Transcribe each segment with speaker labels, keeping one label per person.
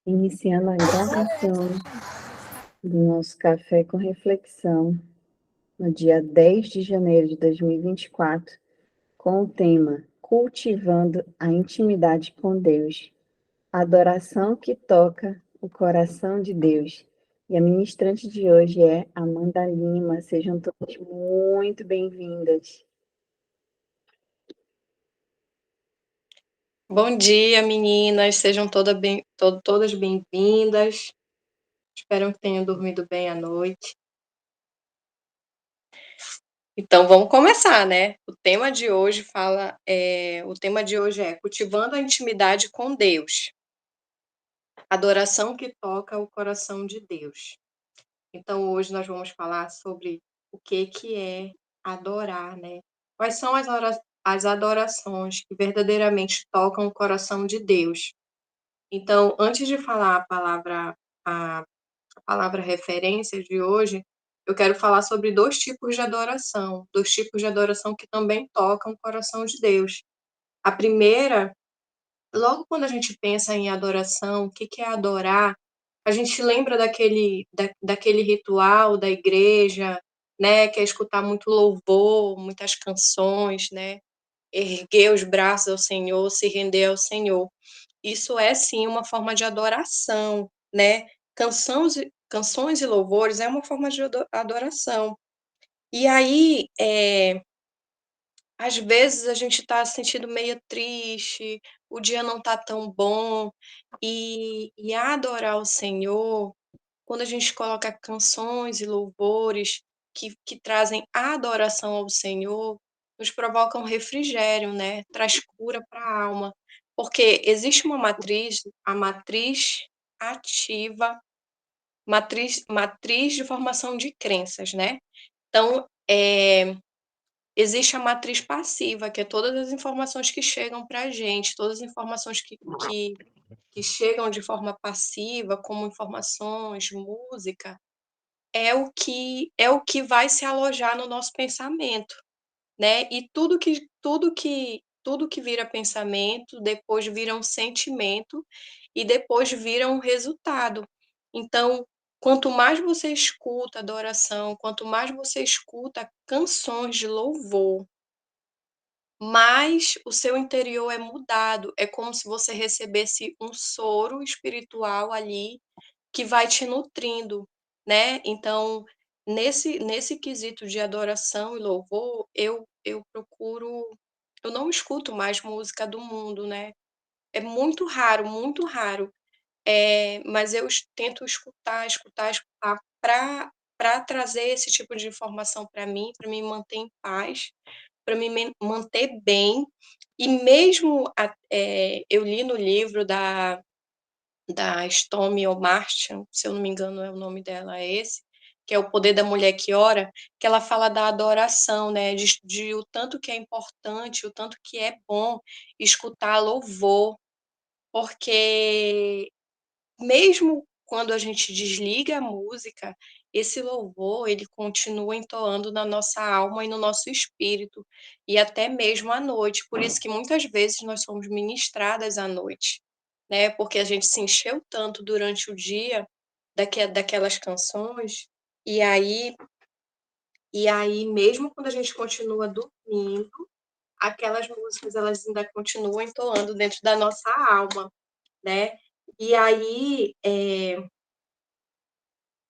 Speaker 1: Iniciando a gravação do nosso Café com Reflexão, no dia 10 de janeiro de 2024, com o tema Cultivando a Intimidade com Deus, adoração que toca o coração de Deus. E a ministrante de hoje é Amanda Lima. Sejam todas muito bem-vindas.
Speaker 2: Bom dia, meninas. Sejam todas bem-vindas. Espero que tenham dormido bem à noite. Então, vamos começar, né? O tema de hoje é cultivando a intimidade com Deus. Adoração que toca o coração de Deus. Então, hoje nós vamos falar sobre o que é adorar, né? Quais são as adorações que verdadeiramente tocam o coração de Deus? Então, antes de falar a, a palavra referência de hoje, eu quero falar sobre dois tipos de adoração que também tocam o coração de Deus. A primeira, logo quando a gente pensa em adoração, o que é adorar, a gente lembra daquele ritual da igreja, né, que é escutar muito louvor, muitas canções, né, erguer os braços ao Senhor, se render ao Senhor. Isso é sim uma forma de adoração, né? Canções e louvores é uma forma de adoração. E aí, às vezes a gente está se sentindo meio triste, o dia não está tão bom, e adorar o Senhor, quando a gente coloca canções e louvores que trazem adoração ao Senhor, nos provoca um refrigério, né? Traz cura para a alma. Porque existe uma matriz, a matriz ativa, matriz de formação de crenças, né? Então, existe a matriz passiva, que é todas as informações que chegam para a gente, todas as informações que chegam de forma passiva, como informações, música, é o que vai se alojar no nosso pensamento, né? E tudo que vira pensamento, depois vira um sentimento e depois vira um resultado. Então, quanto mais você escuta adoração, quanto mais você escuta canções de louvor, mais o seu interior é mudado. É como se você recebesse um soro espiritual ali que vai te nutrindo, né? Então, nesse quesito de adoração e louvor, eu procuro, eu não escuto mais música do mundo, né? É muito raro. Mas eu tento escutar para trazer esse tipo de informação para mim, para me manter em paz, para me manter bem. E mesmo eu li no livro da Stormy Omartian, se eu não me engano é o nome dela é esse, que é O Poder da Mulher que Ora, que ela fala da adoração, né, de o tanto que é importante, o tanto que é bom escutar louvor, porque mesmo quando a gente desliga a música, esse louvor, ele continua entoando na nossa alma e no nosso espírito, e até mesmo à noite. Por isso que muitas vezes nós somos ministradas à noite, né? Porque a gente se encheu tanto durante o dia daquelas canções, e aí, e aí mesmo quando a gente continua dormindo, aquelas músicas elas ainda continuam entoando dentro da nossa alma, né? E aí,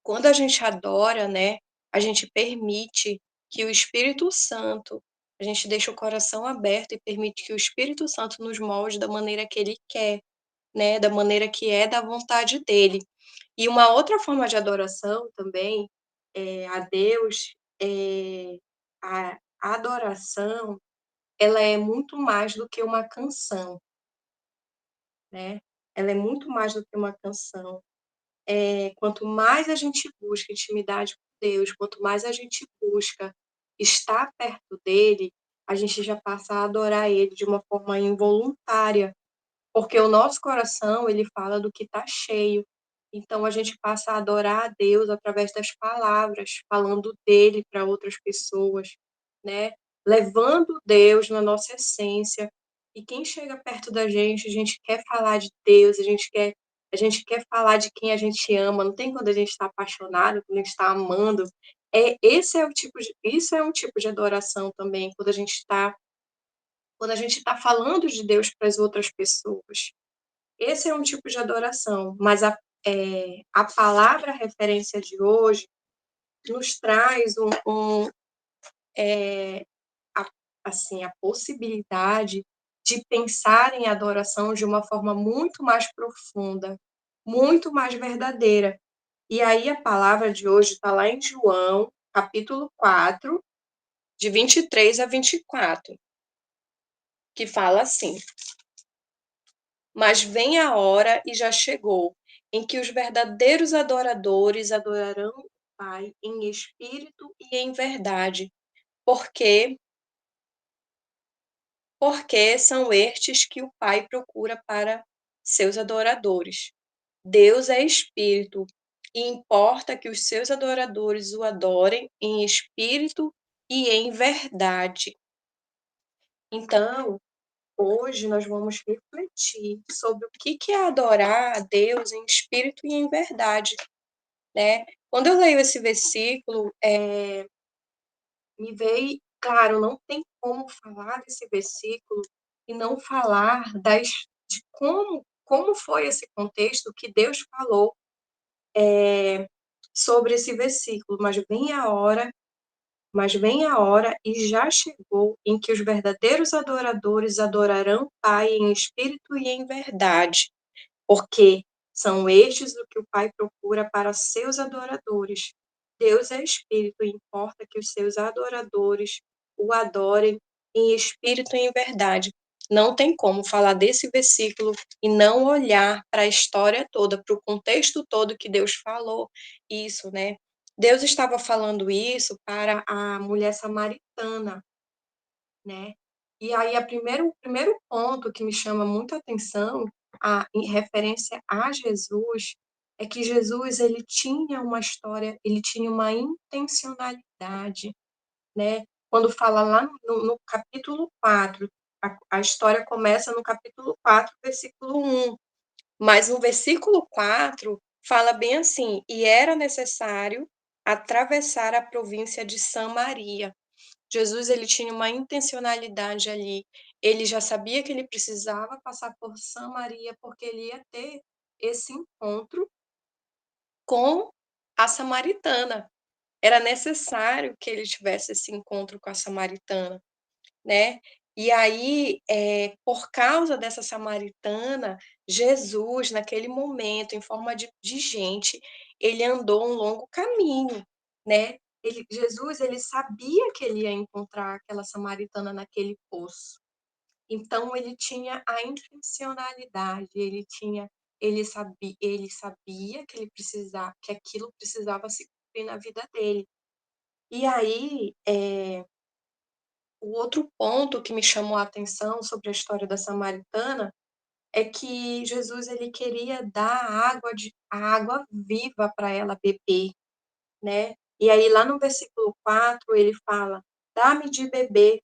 Speaker 2: quando a gente adora, né, a gente permite que o Espírito Santo, a gente deixa o coração aberto e permite que o Espírito Santo nos molde da maneira que ele quer, né, da maneira que é da vontade dele. E uma outra forma de adoração também a Deus, a adoração, ela é muito mais do que uma canção, né? Ela é muito mais do que uma canção. Quanto mais a gente busca intimidade com Deus, quanto mais a gente busca estar perto dele, a gente já passa a adorar ele de uma forma involuntária, porque o nosso coração, ele fala do que está cheio. Então a gente passa a adorar a Deus através das palavras, falando dele para outras pessoas, né? Levando Deus na nossa essência. E quem chega perto da gente, a gente quer falar de Deus, a gente quer a gente quer falar de quem a gente ama, não tem quando a gente está apaixonado, quando a gente está amando. Isso é um tipo de adoração também, quando a gente está falando de Deus para as outras pessoas. Esse é um tipo de adoração, mas a palavra referência de hoje nos traz a possibilidade de pensar em adoração de uma forma muito mais profunda, muito mais verdadeira. E aí a palavra de hoje está lá em João, capítulo 4, de 23 a 24, que fala assim: Mas vem a hora, e já chegou, em que os verdadeiros adoradores adorarão o Pai em espírito e em verdade, porque porque são estes que o Pai procura para seus adoradores. Deus é espírito, e importa que os seus adoradores o adorem em espírito e em verdade. Então, hoje nós vamos refletir sobre o que é adorar a Deus em espírito e em verdade, né? Quando eu leio esse versículo, me veio, claro, não tem como falar desse versículo e não falar de como foi esse contexto que Deus falou sobre esse versículo, mas vem a hora e já chegou em que os verdadeiros adoradores adorarão o Pai em espírito e em verdade, porque são estes o que o Pai procura para seus adoradores. Deus é espírito e importa que os seus adoradores o adorem em espírito e em verdade. Não tem como falar desse versículo e não olhar para a história toda, para o contexto todo que Deus falou isso, né? Deus estava falando isso para a mulher samaritana, né? E aí, o primeiro ponto que me chama muita atenção em referência a Jesus é que Jesus ele tinha uma história, ele tinha uma intencionalidade, né? Quando fala lá no capítulo 4, a história começa no capítulo 4, versículo 1, mas no versículo 4 fala bem assim: e era necessário atravessar a província de Samaria. Jesus ele tinha uma intencionalidade ali. Ele já sabia que ele precisava passar por Samaria porque ele ia ter esse encontro com a samaritana. Era necessário que ele tivesse esse encontro com a samaritana, né? E aí, por causa dessa samaritana, Jesus, naquele momento, em forma de gente, ele andou um longo caminho, né? Jesus, ele sabia que ele ia encontrar aquela samaritana naquele poço. Então, ele tinha a intencionalidade, ele sabia que que aquilo precisava se cumprir na vida dele. E aí, o outro ponto que me chamou a atenção sobre a história da samaritana é que Jesus ele queria dar a água viva para ela beber, né? E aí lá no versículo 4 ele fala: "Dá-me de beber".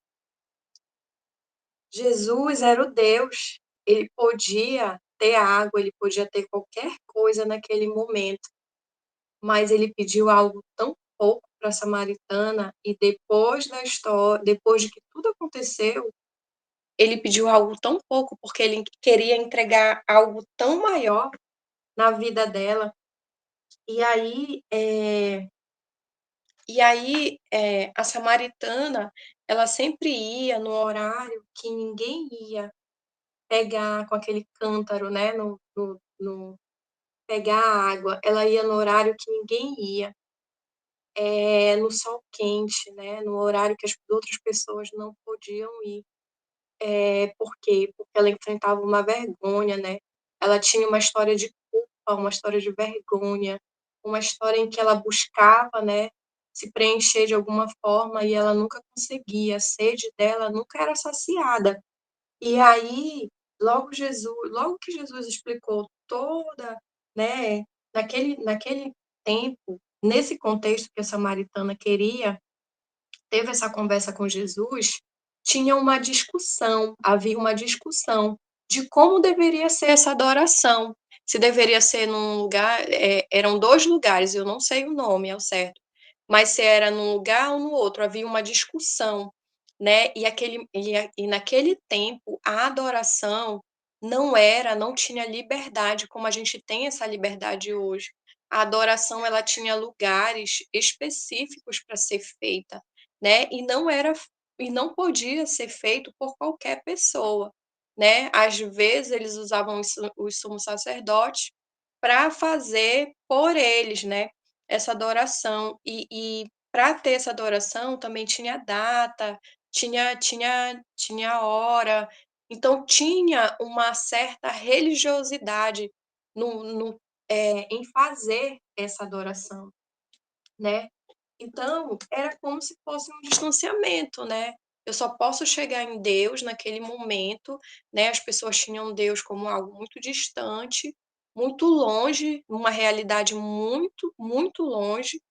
Speaker 2: Jesus era o Deus, ele podia ter água, ele podia ter qualquer coisa naquele momento, mas ele pediu algo tão pouco para a samaritana e depois da história, depois de que tudo aconteceu, ele pediu algo tão pouco, porque ele queria entregar algo tão maior na vida dela. E aí, a samaritana, ela sempre ia no horário que ninguém ia pegar com aquele cântaro, né, pegar a água. Ela ia no horário que ninguém ia, no sol quente, né, no horário que as outras pessoas não podiam ir. Por quê? Porque ela enfrentava uma vergonha, né? Ela tinha uma história de culpa, uma história de vergonha, uma história em que ela buscava, né, se preencher de alguma forma e ela nunca conseguia, a sede dela nunca era saciada. E aí, logo que Jesus explicou toda, né, naquele tempo, nesse contexto que a samaritana queria, teve essa conversa com Jesus, havia uma discussão de como deveria ser essa adoração. se deveria ser num lugar, eram 2 lugares, eu não sei o nome ao certo, mas se era num lugar ou no outro, havia uma discussão, né, e naquele tempo a adoração não tinha liberdade como a gente tem essa liberdade hoje. A adoração ela tinha lugares específicos para ser feita, né, e não podia ser feito por qualquer pessoa, né. Às vezes eles usavam os sumos sacerdotes para fazer por eles, né, essa adoração. E para ter essa adoração também tinha data, tinha hora, então tinha uma certa religiosidade em fazer essa adoração, né. Então, era como se fosse um distanciamento, né. Eu só posso chegar em Deus naquele momento, né, as pessoas tinham Deus como algo muito distante, muito longe, uma realidade muito, muito longe.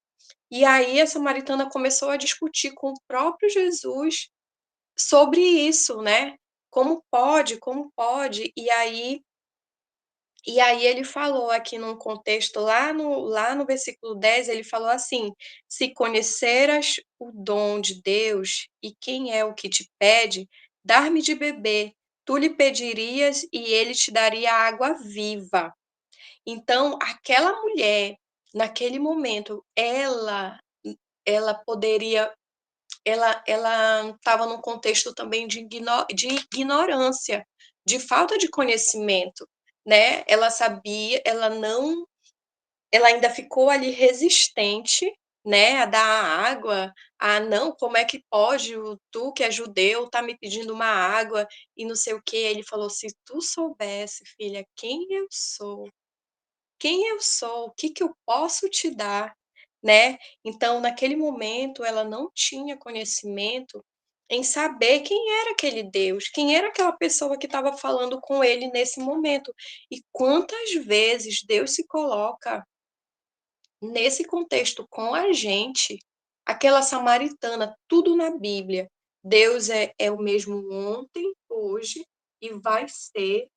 Speaker 2: E aí a samaritana começou a discutir com o próprio Jesus sobre isso, né. Como pode? E aí ele falou aqui num contexto lá no versículo 10, ele falou assim: "Se conheceras o dom de Deus e quem é o que te pede, dar-me de beber, tu lhe pedirias e ele te daria água viva". Então aquela mulher, naquele momento, ela poderia ela estava num contexto também de ignorância, de falta de conhecimento, né. Ela sabia, ela ainda ficou ali resistente, né, a dar a água. "Ah, não, como é que pode, tu que é judeu, tá me pedindo uma água e não sei o quê". Ele falou: "Se tu soubesse, filha, quem eu sou, o que que eu posso te dar", né. Então, naquele momento, ela não tinha conhecimento em saber quem era aquele Deus, quem era aquela pessoa que estava falando com ele nesse momento. E quantas vezes Deus se coloca nesse contexto com a gente, aquela samaritana, tudo na Bíblia. Deus é o mesmo ontem, hoje e vai ser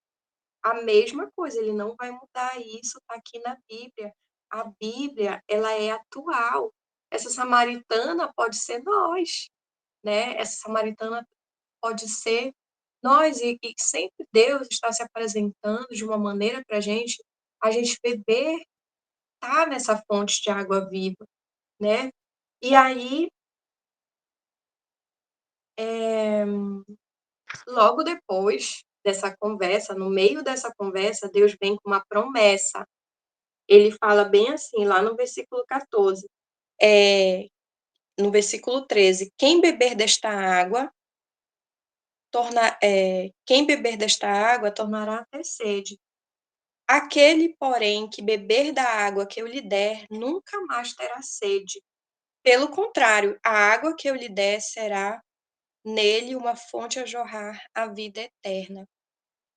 Speaker 2: a mesma coisa, ele não vai mudar, isso está aqui na Bíblia. A Bíblia, ela é atual. Essa samaritana pode ser nós, né, essa samaritana pode ser nós, e sempre Deus está se apresentando de uma maneira para a gente beber, tá nessa fonte de água viva, né. E aí, eh, logo depois dessa conversa, no meio dessa conversa, Deus vem com uma promessa. Ele fala bem assim, lá no versículo 14, eh, no versículo 13: "Quem beber desta água tornará a ter sede. Aquele, porém, que beber da água que eu lhe der, nunca mais terá sede. Pelo contrário, a água que eu lhe der será nele uma fonte a jorrar a vida eterna".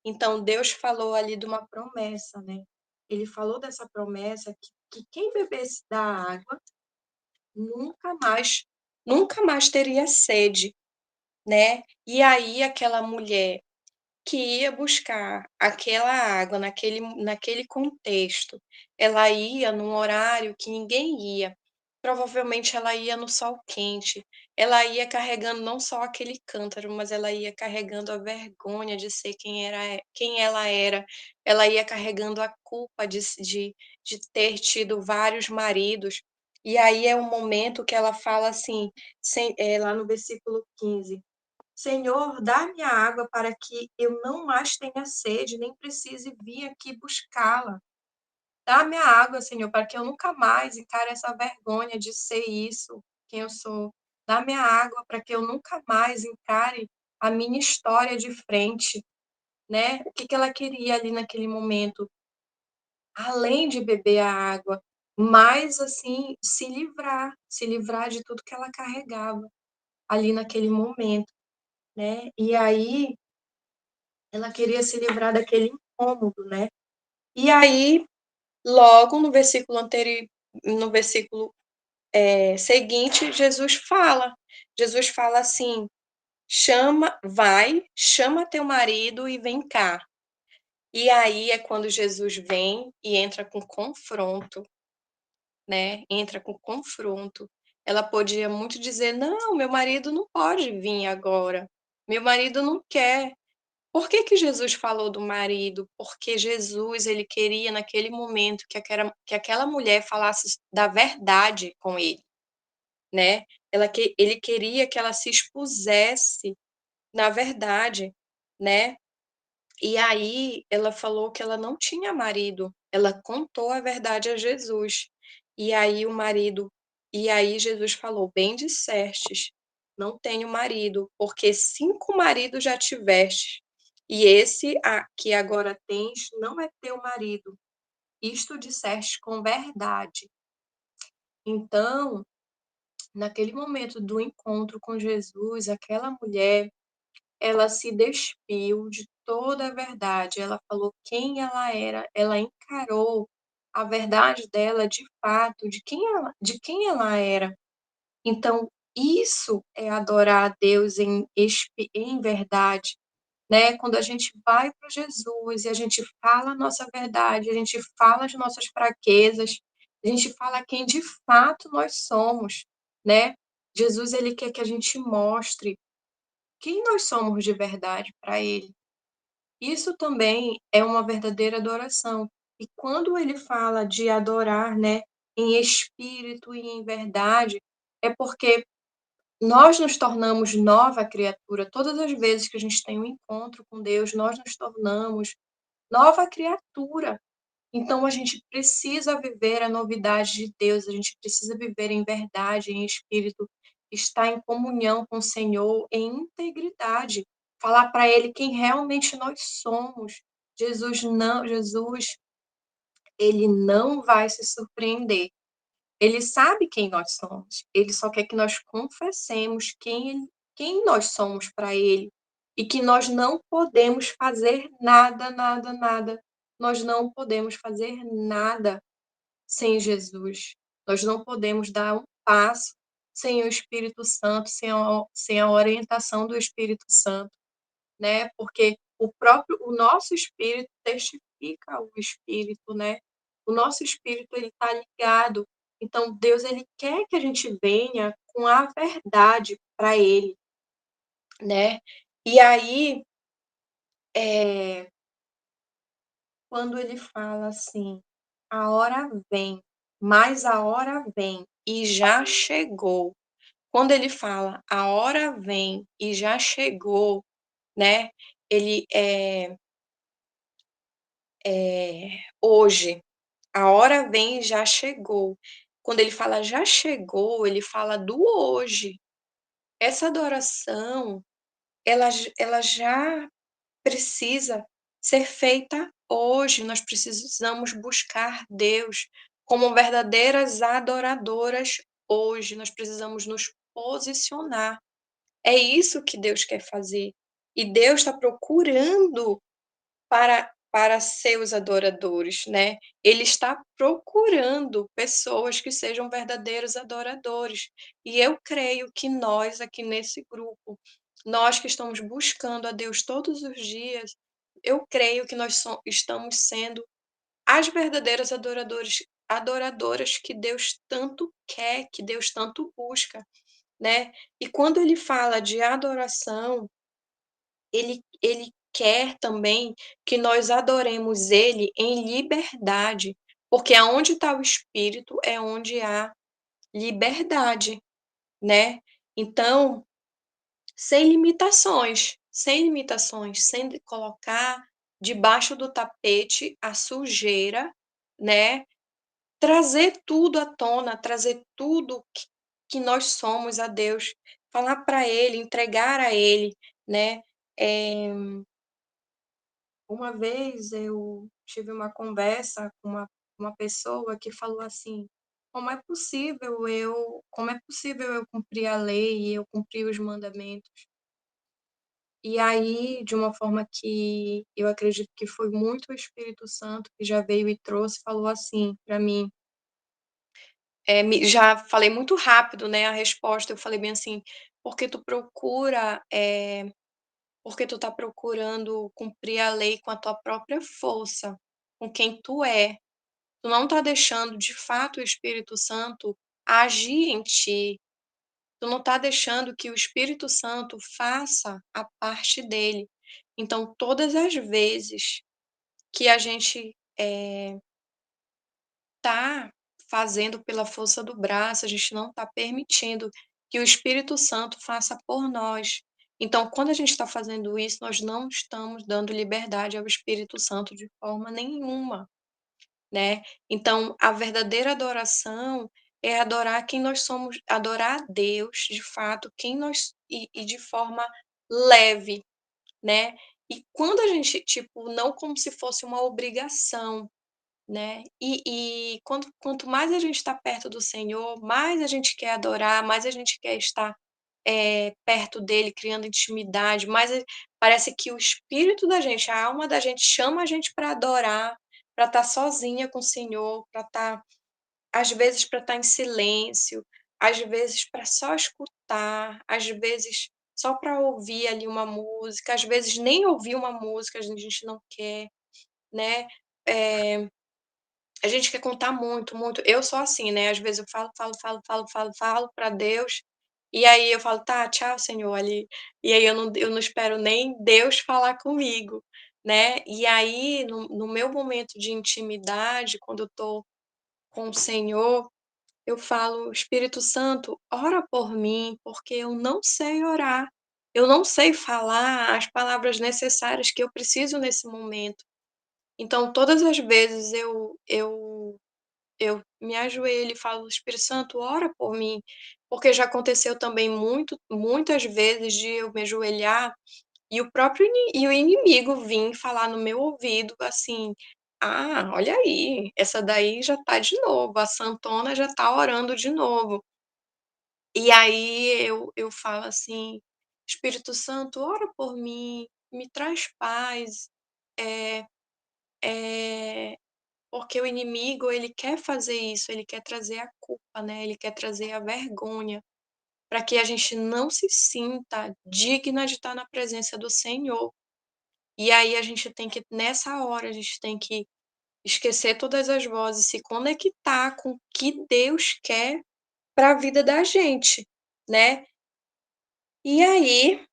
Speaker 2: Então Deus falou ali de uma promessa, né. Ele falou dessa promessa que quem bebesse da água nunca mais teria sede, né. E aí aquela mulher que ia buscar aquela água naquele contexto, ela ia num horário que ninguém ia. Provavelmente ela ia no sol quente, ela ia carregando não só aquele cântaro, mas ela ia carregando a vergonha de ser quem ela era, ela ia carregando a culpa de ter tido vários maridos. E aí é o momento que ela fala assim, lá no versículo 15: "Senhor, dá-me a água para que eu não mais tenha sede, nem precise vir aqui buscá-la. Dá-me a água, Senhor, para que eu nunca mais encare essa vergonha de ser isso, quem eu sou. Dá-me a água para que eu nunca mais encare a minha história de frente", né. O que que ela queria ali naquele momento? Além de beber a água, mas, assim, se livrar de tudo que ela carregava ali naquele momento, né. E aí ela queria se livrar daquele incômodo, né. E aí, logo no versículo seguinte, Jesus fala assim: "Chama teu marido e vem cá". E aí é quando Jesus vem e entra com confronto, né, entra com confronto. Ela podia muito dizer: "Não, meu marido não pode vir agora, meu marido não quer". Por que que Jesus falou do marido? Porque Jesus, ele queria naquele momento que aquela mulher falasse da verdade com ele, né. Ele queria que ela se expusesse na verdade, né. E aí ela falou que ela não tinha marido, ela contou a verdade a Jesus. E aí o marido e aí Jesus falou: "Bem dissestes, não tenho marido, porque 5 maridos já tiveste, e esse que agora tens não é teu marido. Isto disseste com verdade". Então, naquele momento do encontro com Jesus, aquela mulher, ela se despiu de toda a verdade, ela falou quem ela era, ela encarou a verdade dela de fato, de quem ela era. Então, isso é adorar a Deus em verdade, né, quando a gente vai para Jesus e a gente fala a nossa verdade, a gente fala as nossas fraquezas, a gente fala quem de fato nós somos, né. Jesus, ele quer que a gente mostre quem nós somos de verdade para ele. Isso também é uma verdadeira adoração. E quando ele fala de adorar, né, em espírito e em verdade, é porque nós nos tornamos nova criatura. Todas as vezes que a gente tem um encontro com Deus, nós nos tornamos nova criatura. Então a gente precisa viver a novidade de Deus, a gente precisa viver em verdade, em espírito, estar em comunhão com o Senhor, em integridade, falar para Ele quem realmente nós somos. Jesus, ele não vai se surpreender. Ele sabe quem nós somos. Ele só quer que nós confessemos quem nós somos para Ele e que nós não podemos fazer nada, nada, nada. Nós não podemos fazer nada sem Jesus. Nós não podemos dar um passo sem o Espírito Santo, sem a orientação do Espírito Santo, né? Porque o nosso espírito testifica o espírito, né? O nosso espírito, ele está ligado. Então Deus, ele quer que a gente venha com a verdade para ele, né? E aí, é, quando ele fala assim: "A hora vem, mas a hora vem e já chegou". Quando ele fala: "A hora vem e já chegou", né, ele, hoje. A hora vem e já chegou. Quando ele fala já chegou, ele fala do hoje. Essa adoração, ela já precisa ser feita hoje. Nós precisamos buscar Deus como verdadeiras adoradoras hoje. Nós precisamos nos posicionar. É isso que Deus quer fazer. E Deus está procurando para seus adoradores, né. Ele está procurando pessoas que sejam verdadeiros adoradores. E eu creio que nós aqui nesse grupo, nós que estamos buscando a Deus todos os dias, eu creio que nós estamos sendo as verdadeiras adoradoras que Deus tanto quer, que Deus tanto busca, né. E quando ele fala de adoração, ele quer também que nós adoremos ele em liberdade, porque aonde está o espírito é onde há liberdade, né. Então, sem limitações, sem colocar debaixo do tapete a sujeira, né, trazer tudo à tona, trazer tudo que nós somos a Deus, falar para ele, entregar a ele, né. Eh Uma vez eu tive uma conversa com uma pessoa que falou assim: "Como é possível eu cumprir a lei e eu cumprir os mandamentos?". E aí, de uma forma que eu acredito que foi muito o Espírito Santo que já veio e trouxe, falou assim para mim, já falei muito rápido, né, a resposta, eu falei bem assim: "Porque tu procura, porque tu tá procurando cumprir a lei com a tua própria força, com quem tu é. Tu não tá deixando, de fato, o Espírito Santo agir em ti. Tu não tá deixando que o Espírito Santo faça a parte dele. Então, todas as vezes que a gente, tá fazendo pela força do braço, a gente não tá permitindo que o Espírito Santo faça por nós. Então, quando a gente está fazendo isso, nós não estamos dando liberdade ao Espírito Santo de forma nenhuma, né. Então, a verdadeira adoração é adorar quem nós somos, adorar a Deus, de fato, quem nós e de forma leve, né. E quando a gente, tipo, não como se fosse uma obrigação, né. E quanto mais a gente está perto do Senhor, mais a gente quer adorar, mais a gente quer estar, perto dele, criando intimidade, mais parece que o espírito da gente, a alma da gente chama a gente para adorar, para estar sozinha com o Senhor, para estar às vezes para estar em silêncio, às vezes para só escutar, às vezes só para ouvir ali uma música, às vezes nem ouvir uma música a gente não quer, né. Eh a gente quer contar muito, muito. Eu sou assim, né, às vezes eu falo para Deus, e aí eu falo: "Tá, tchau, Senhor", ali, e aí eu não espero nem Deus falar comigo, né. E aí, no meu momento de intimidade, quando eu tô com o Senhor, eu falo: "Espírito Santo, ora por mim, porque eu não sei orar, eu não sei falar as palavras necessárias que eu preciso nesse momento". Então todas as vezes eu me ajoelho e falo: "Espírito Santo, ora por mim", porque já aconteceu também muitas vezes de eu me ajoelhar e o inimigo vir falar no meu ouvido, assim: "Ah, olha aí, essa daí já tá de novo, a santona já tá orando de novo". E aí eu falo assim: "Espírito Santo, ora por mim, me traz paz", eh eh porque o inimigo, ele quer fazer isso, ele quer trazer a culpa, né, ele quer trazer a vergonha, para que a gente não se sinta digna de estar na presença do Senhor. E aí a gente tem que, nessa hora, a gente tem que esquecer todas as vozes, se conectar com o que Deus quer para a vida da gente, né. E aí,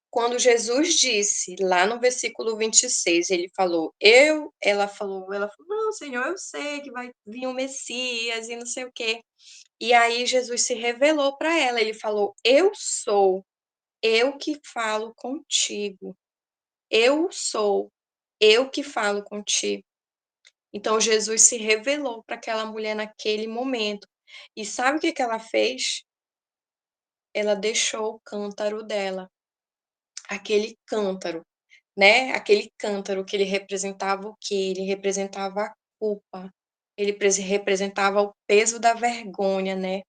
Speaker 2: quando Jesus disse, lá no versículo 26, ele falou: "Eu", ela falou: "Não, Senhor, eu sei que vai vir o Messias e não sei o quê". E aí Jesus se revelou para ela, ele falou: "Eu sou, eu que falo contigo. Eu sou, eu que falo contigo". Então Jesus se revelou para aquela mulher naquele momento. E sabe o que que ela fez? Ela deixou o cântaro dela, aquele cântaro, né, aquele cântaro que ele representava o quê? Ele representava a culpa, ele representava o peso da vergonha, né.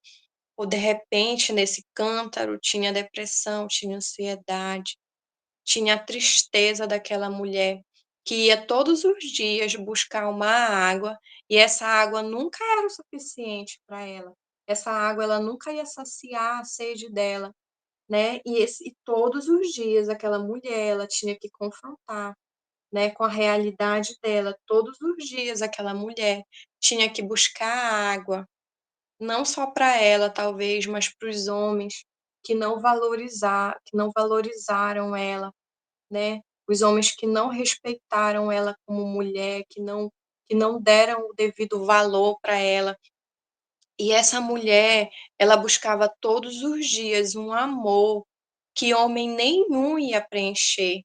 Speaker 2: Ou de repente nesse cântaro tinha depressão, tinha ansiedade, tinha a tristeza daquela mulher que ia todos os dias buscar uma água, e essa água nunca era o suficiente para ela. Essa água, ela nunca ia saciar a sede dela, né. E todos os dias aquela mulher, ela tinha que confrontar, né, com a realidade dela. Todos os dias aquela mulher tinha que buscar água, não só para ela talvez, mas para os homens que não valorizaram ela, né, os homens que não respeitaram ela como mulher, que não deram o devido valor para ela. E essa mulher, ela buscava todos os dias um amor que homem nenhum ia preencher.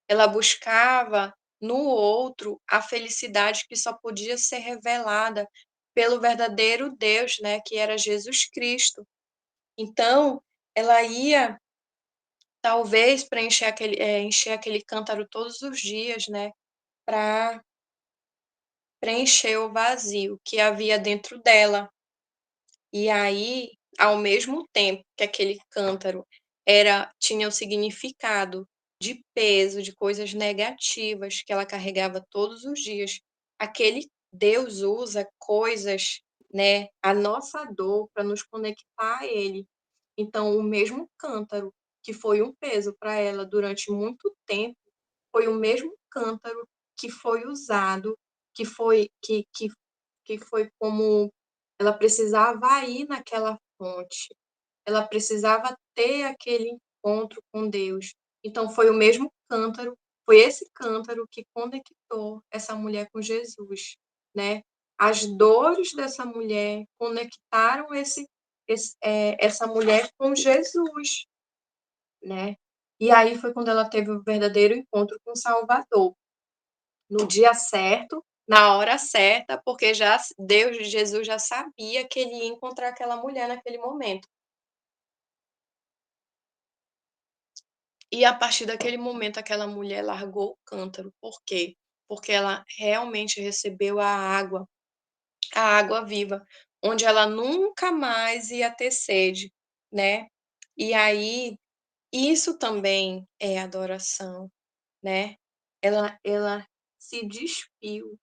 Speaker 2: Ela buscava no outro a felicidade que só podia ser revelada pelo verdadeiro Deus, né, que era Jesus Cristo. Então, ela ia talvez encher aquele cântaro todos os dias, né, para preencher o vazio que havia dentro dela. E aí, ao mesmo tempo que aquele cântaro tinha o significado de peso, de coisas negativas que ela carregava todos os dias, aquele Deus usa coisas, né, a nossa dor para nos conectar a ele. Então, o mesmo cântaro que foi um peso para ela durante muito tempo, foi o mesmo cântaro que foi usado, que foi como ela precisava ir naquela fonte, ela precisava ter aquele encontro com Deus. Então foi o mesmo cântaro, foi esse cântaro que conectou essa mulher com Jesus, né? As dores dessa mulher conectaram essa mulher com Jesus, né? E aí foi quando ela teve o verdadeiro encontro com o Salvador, no dia certo, na hora certa, porque já Deus, Jesus já sabia que ele ia encontrar aquela mulher naquele momento. E a partir daquele momento aquela mulher largou o cântaro. Por quê? Porque ela realmente recebeu a água viva, onde ela nunca mais ia ter sede, né? E aí, isso também é adoração, né? Ela se despiu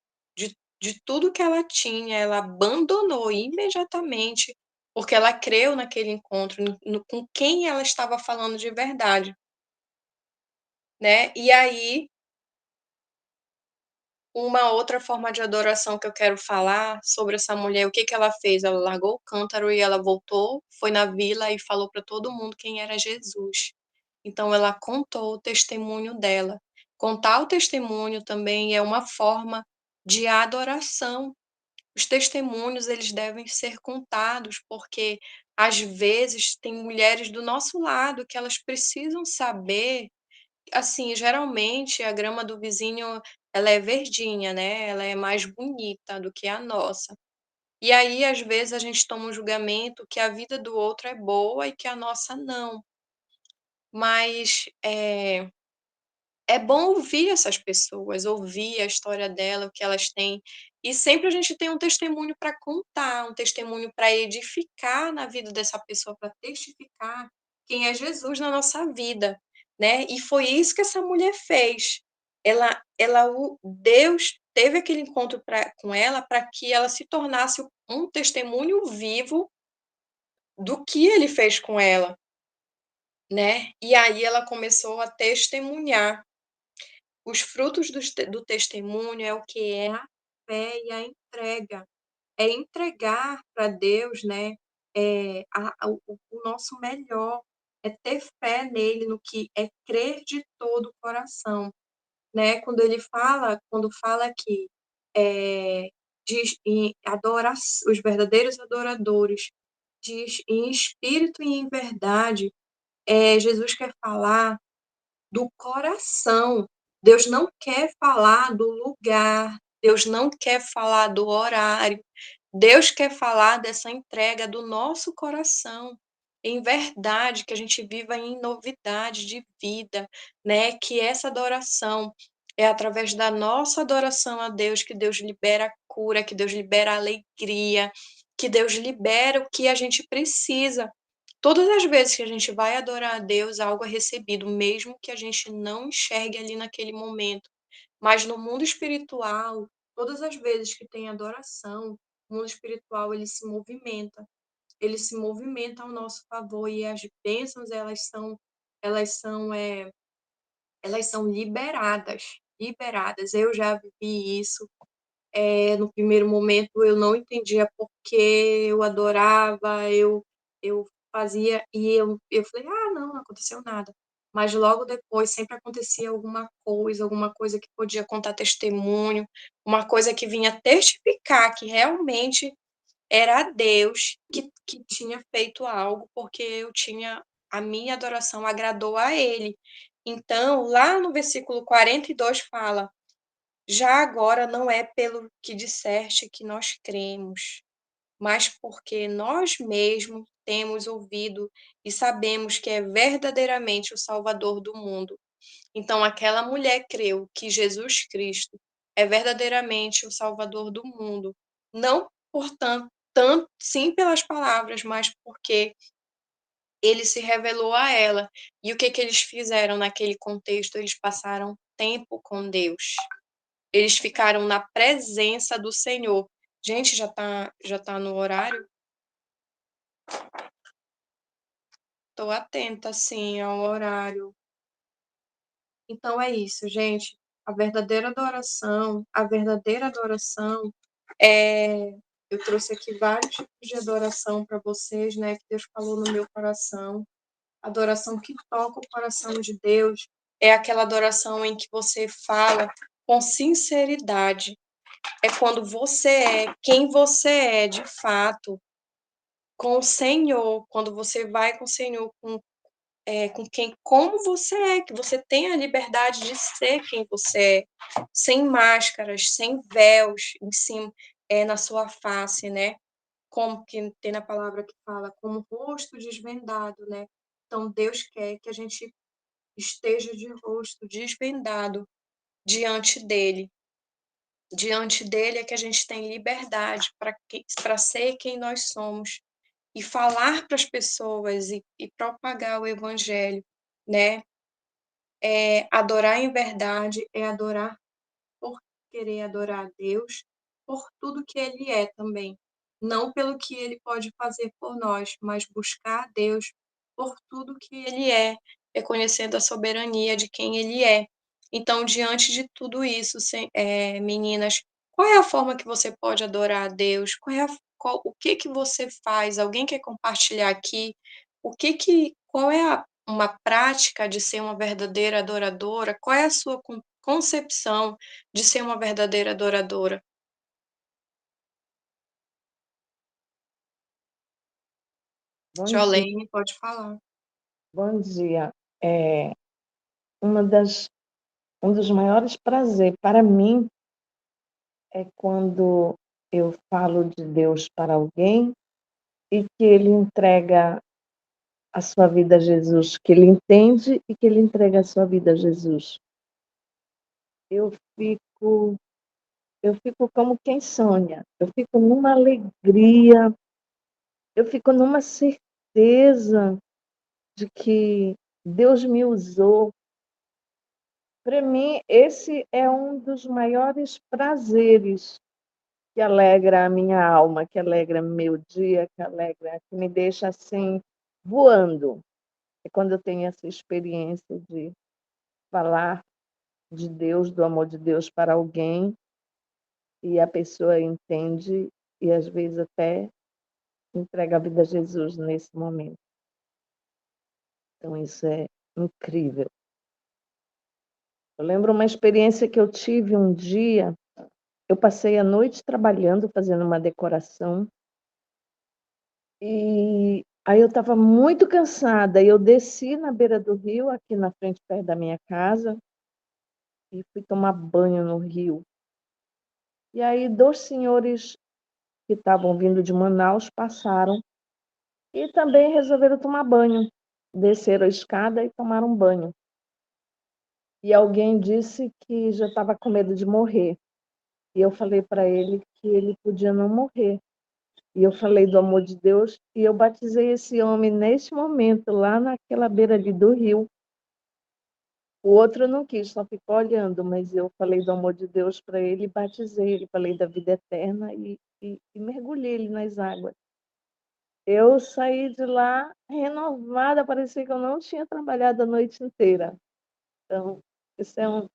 Speaker 2: de tudo que ela tinha, ela abandonou imediatamente, porque ela creu naquele encontro, com quem ela estava falando de verdade, né? E aí, uma outra forma de adoração que eu quero falar sobre essa mulher, o que que ela fez? Ela largou o cântaro e ela voltou, foi na vila e falou para todo mundo quem era Jesus. Então ela contou o testemunho dela. Contar o testemunho também é uma forma de adoração. Os testemunhos, eles devem ser contados, porque às vezes tem mulheres do nosso lado que elas precisam saber, assim, geralmente a grama do vizinho, ela é verdinha, né? Ela é mais bonita do que a nossa. E aí, às vezes, a gente toma um julgamento que a vida do outro é boa e que a nossa não. Mas é bom ouvir essas pessoas, ouvir a história dela, o que elas têm. E sempre a gente tem um testemunho para contar, um testemunho para edificar na vida dessa pessoa, para testificar quem é Jesus na nossa vida, né? E foi isso que essa mulher fez. Deus teve aquele encontro com ela para que ela se tornasse um testemunho vivo do que ele fez com ela, né? E aí ela começou a testemunhar. Os frutos do testemunho é o que é a fé e a entrega. É entregar para Deus, né, o nosso melhor, é ter fé nele, no que é crer de todo o coração, né? Quando fala que diz em os verdadeiros adoradores, diz em espírito e em verdade, Jesus quer falar do coração. Deus não quer falar do lugar, Deus não quer falar do horário, Deus quer falar dessa entrega do nosso coração. Em verdade, que a gente viva em novidade de vida, né? Que essa adoração é através da nossa adoração a Deus que Deus libera a cura, que Deus libera a alegria, que Deus libera o que a gente precisa. Todas as vezes que a gente vai adorar a Deus, algo é recebido, mesmo que a gente não enxergue ali naquele momento. Mas no mundo espiritual, todas as vezes que tem adoração, o mundo espiritual ele se movimenta ao nosso favor e as bênçãos elas são é, elas são liberadas, liberadas. Eu já vivi isso, no primeiro momento eu não entendia por que eu adorava, eu fazia, e eu falei, ah, não aconteceu nada. Mas logo depois sempre acontecia alguma coisa que podia contar testemunho, uma coisa que vinha testificar que realmente era Deus que tinha feito algo, porque a minha adoração agradou a Ele. Então, lá no versículo 42 fala, já agora não é pelo que disseste que nós cremos, mas porque nós mesmos temos ouvido e sabemos que é verdadeiramente o Salvador do mundo. Então, aquela mulher creu que Jesus Cristo é verdadeiramente o Salvador do mundo, não tanto sim pelas palavras, mas porque ele se revelou a ela. E o que que eles fizeram naquele contexto? Eles passaram tempo com Deus. Eles ficaram na presença do Senhor. Gente, já tá no horário? Estou atenta, sim, ao horário. Então é isso, gente. A verdadeira adoração é. Eu trouxe aqui vários tipos de adoração para vocês, né? Que Deus falou no meu coração. Adoração que toca o coração de Deus é aquela adoração em que você fala com sinceridade. É quando você é quem você é de fato com o Senhor, quando você vai com o Senhor, com quem, como você é, que você tem a liberdade de ser quem você é, sem máscaras, sem véus em cima, na sua face, né? Como que tem na palavra que fala, como rosto desvendado, né? Então Deus quer que a gente esteja de rosto desvendado diante dele. Diante dele é que a gente tem liberdade para ser quem nós somos e falar para as pessoas e propagar o evangelho, né? Adorar em verdade é adorar por querer adorar a Deus, por tudo que Ele é também. Não pelo que Ele pode fazer por nós, mas buscar a Deus por tudo que Ele é, reconhecendo a soberania de quem Ele é. Então, diante de tudo isso, meninas, qual é a forma que você pode adorar a Deus? O que que você faz? Alguém quer compartilhar aqui? Qual é uma prática de ser uma verdadeira adoradora? Qual é a sua concepção de ser uma verdadeira adoradora?
Speaker 3: Bom dia,
Speaker 2: Jolene, pode falar.
Speaker 3: bom dia. É, uma das, um dos maiores prazeres para mim é quando eu falo de Deus para alguém e que ele entrega a sua vida a Jesus, que ele entende e que ele entrega a sua vida a Jesus. Eu fico, eu fico como quem sonha. Eu fico numa alegria, eu fico numa certeza de que Deus me usou. Para mim, esse é um dos maiores prazeres que alegra a minha alma, que alegra meu dia, que me deixa assim voando. É quando eu tenho essa experiência de falar de Deus, do amor de Deus para alguém e a pessoa entende e às vezes até entrega a vida a Jesus nesse momento. Então isso é incrível. Eu lembro uma experiência que eu tive um dia. Eu passei a noite trabalhando, fazendo uma decoração, e aí eu estava muito cansada. Eu desci na beira do rio, aqui na frente, perto da minha casa, e fui tomar banho no rio. E aí 2 senhores que estavam vindo de Manaus passaram e também resolveram tomar banho. Desceram a escada e tomaram banho. E alguém disse que já estava com medo de morrer. E eu falei para ele que ele podia não morrer. E eu falei do amor de Deus e eu batizei esse homem neste momento, lá naquela beira ali do rio. O outro não quis, só ficou olhando, mas eu falei do amor de Deus para ele e batizei ele, falei da vida eterna e mergulhei ele nas águas. Eu saí de lá renovada, parecia que eu não tinha trabalhado a noite inteira. Então, isso é um.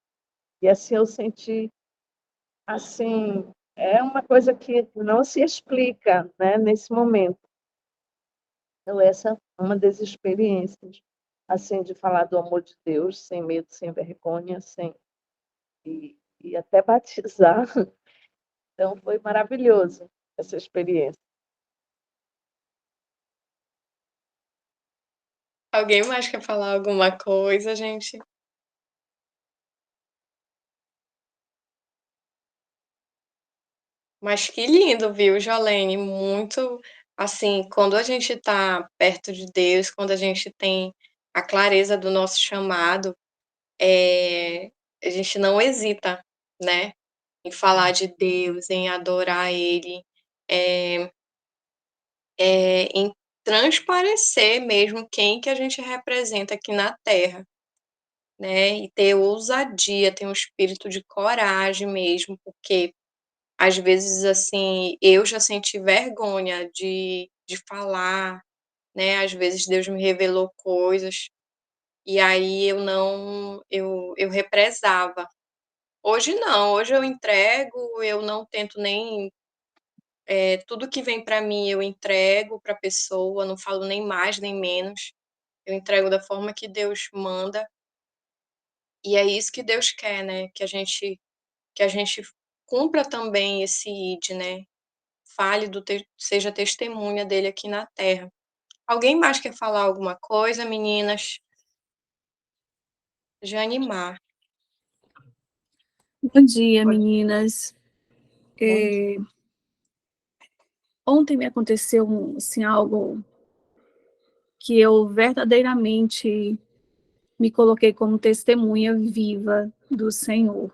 Speaker 3: E assim eu senti, assim, é uma coisa que não se explica, né, nesse momento. Então, essa é uma das experiências, assim, de falar do amor de Deus, sem medo, sem vergonha, e até batizar. Então, foi maravilhoso essa experiência.
Speaker 2: Alguém mais quer falar alguma coisa, gente? Mas que lindo, viu, Jolene? Muito, assim, quando a gente está perto de Deus, quando a gente tem a clareza do nosso chamado, a gente não hesita, né, em falar de Deus, em adorar Ele, eh em transparecer mesmo quem que a gente representa aqui na Terra, né, e ter ousadia, ter um espírito de coragem mesmo, porque às vezes, assim, eu já senti vergonha de falar, né? Às vezes Deus me revelou coisas e aí eu represava. Hoje não, hoje eu entrego, eu não tento nem tudo que vem para mim eu entrego para a pessoa, não falo nem mais nem menos. Eu entrego da forma que Deus manda. E é isso que Deus quer, né? Que a gente cumpra também esse ID, né? Fale seja testemunha dele aqui na terra. Alguém mais quer falar alguma coisa, meninas? De animar.
Speaker 4: Bom dia, meninas.
Speaker 3: Bom
Speaker 4: Ontem me aconteceu assim, algo que eu verdadeiramente me coloquei como testemunha viva do Senhor.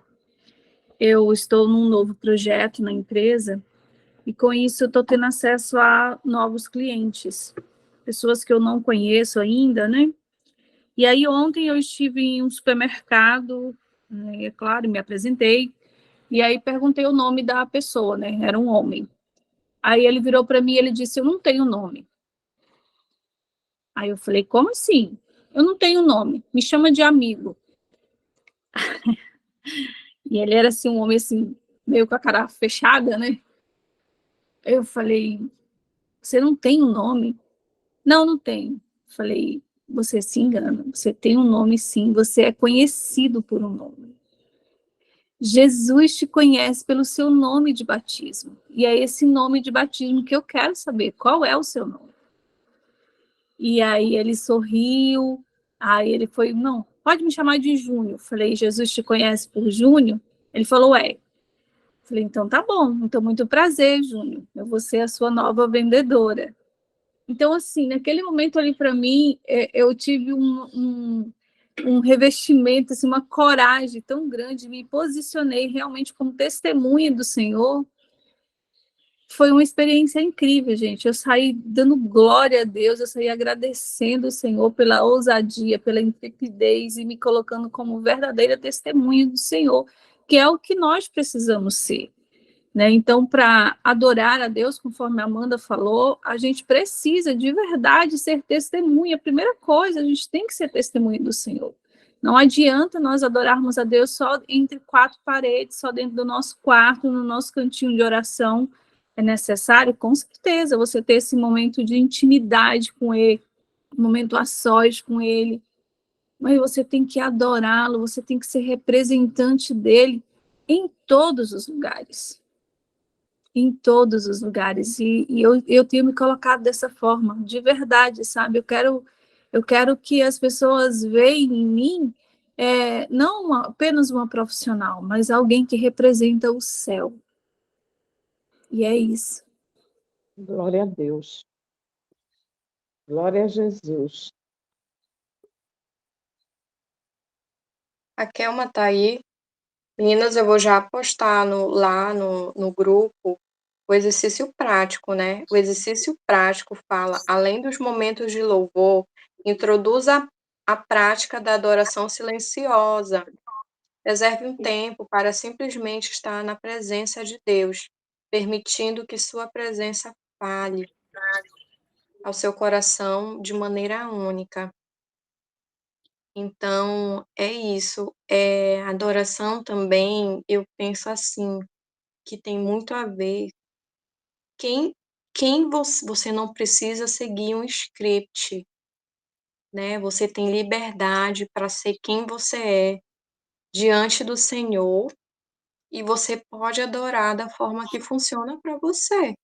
Speaker 4: Eu estou num novo projeto na empresa e com isso eu estou tendo acesso a novos clientes, pessoas que eu não conheço ainda, né? E aí ontem eu estive em um supermercado, né, é claro, me apresentei, e aí perguntei o nome da pessoa, né? Era um homem. Aí ele virou para mim e ele disse: eu não tenho nome. Aí eu falei: como assim? Eu não tenho nome, me chama de amigo. E ele era assim, um homem assim, meio com a cara fechada, né? Eu falei: você não tem um nome? Não, não tenho. Falei: você se engana, você tem um nome sim, você é conhecido por um nome. Jesus te conhece pelo seu nome de batismo. E é esse nome de batismo que eu quero saber. Qual é o seu nome? E aí ele sorriu, aí ele foi: não, pode me chamar de Júnior. Falei: Jesus te conhece por Júnior? Ele falou: é. Falei: então tá bom, então muito prazer, Júnior, eu vou ser a sua nova vendedora. Então, assim, naquele momento ali para mim, eu tive um revestimento, assim, uma coragem tão grande, me posicionei realmente como testemunha do Senhor. Foi uma experiência incrível, gente. Eu saí dando glória a Deus, eu saí agradecendo o Senhor pela ousadia, pela intrepidez e me colocando como verdadeira testemunha do Senhor, que é o que nós precisamos ser, né? Então, para adorar a Deus, conforme a Amanda falou, a gente precisa de verdade ser testemunha. A primeira coisa, a gente tem que ser testemunha do Senhor. Não adianta nós adorarmos a Deus só entre quatro paredes, só dentro do nosso quarto, no nosso cantinho de oração. É necessário, com certeza, você ter esse momento de intimidade com Ele, um momento a sós com Ele, mas você tem que adorá-lo, você tem que ser representante dele em todos os lugares. Em todos os lugares. E eu tenho me colocado dessa forma, de verdade, sabe? Eu quero que as pessoas vejam em mim não apenas uma profissional, mas alguém que representa o céu. E é isso.
Speaker 3: Glória a Deus. Glória a Jesus.
Speaker 2: A Kelma tá aí. Meninas, eu vou já postar lá no grupo o exercício prático, né? O exercício prático fala, além dos momentos de louvor, introduz a prática da adoração silenciosa. Reserve um tempo para simplesmente estar na presença de Deus, permitindo que sua presença fale ao seu coração de maneira única. Então, é isso. Adoração também, eu penso assim, que tem muito a ver. Quem você não precisa seguir um script, né? Você tem liberdade para ser quem você é diante do Senhor e você pode adorar da forma que funciona para você.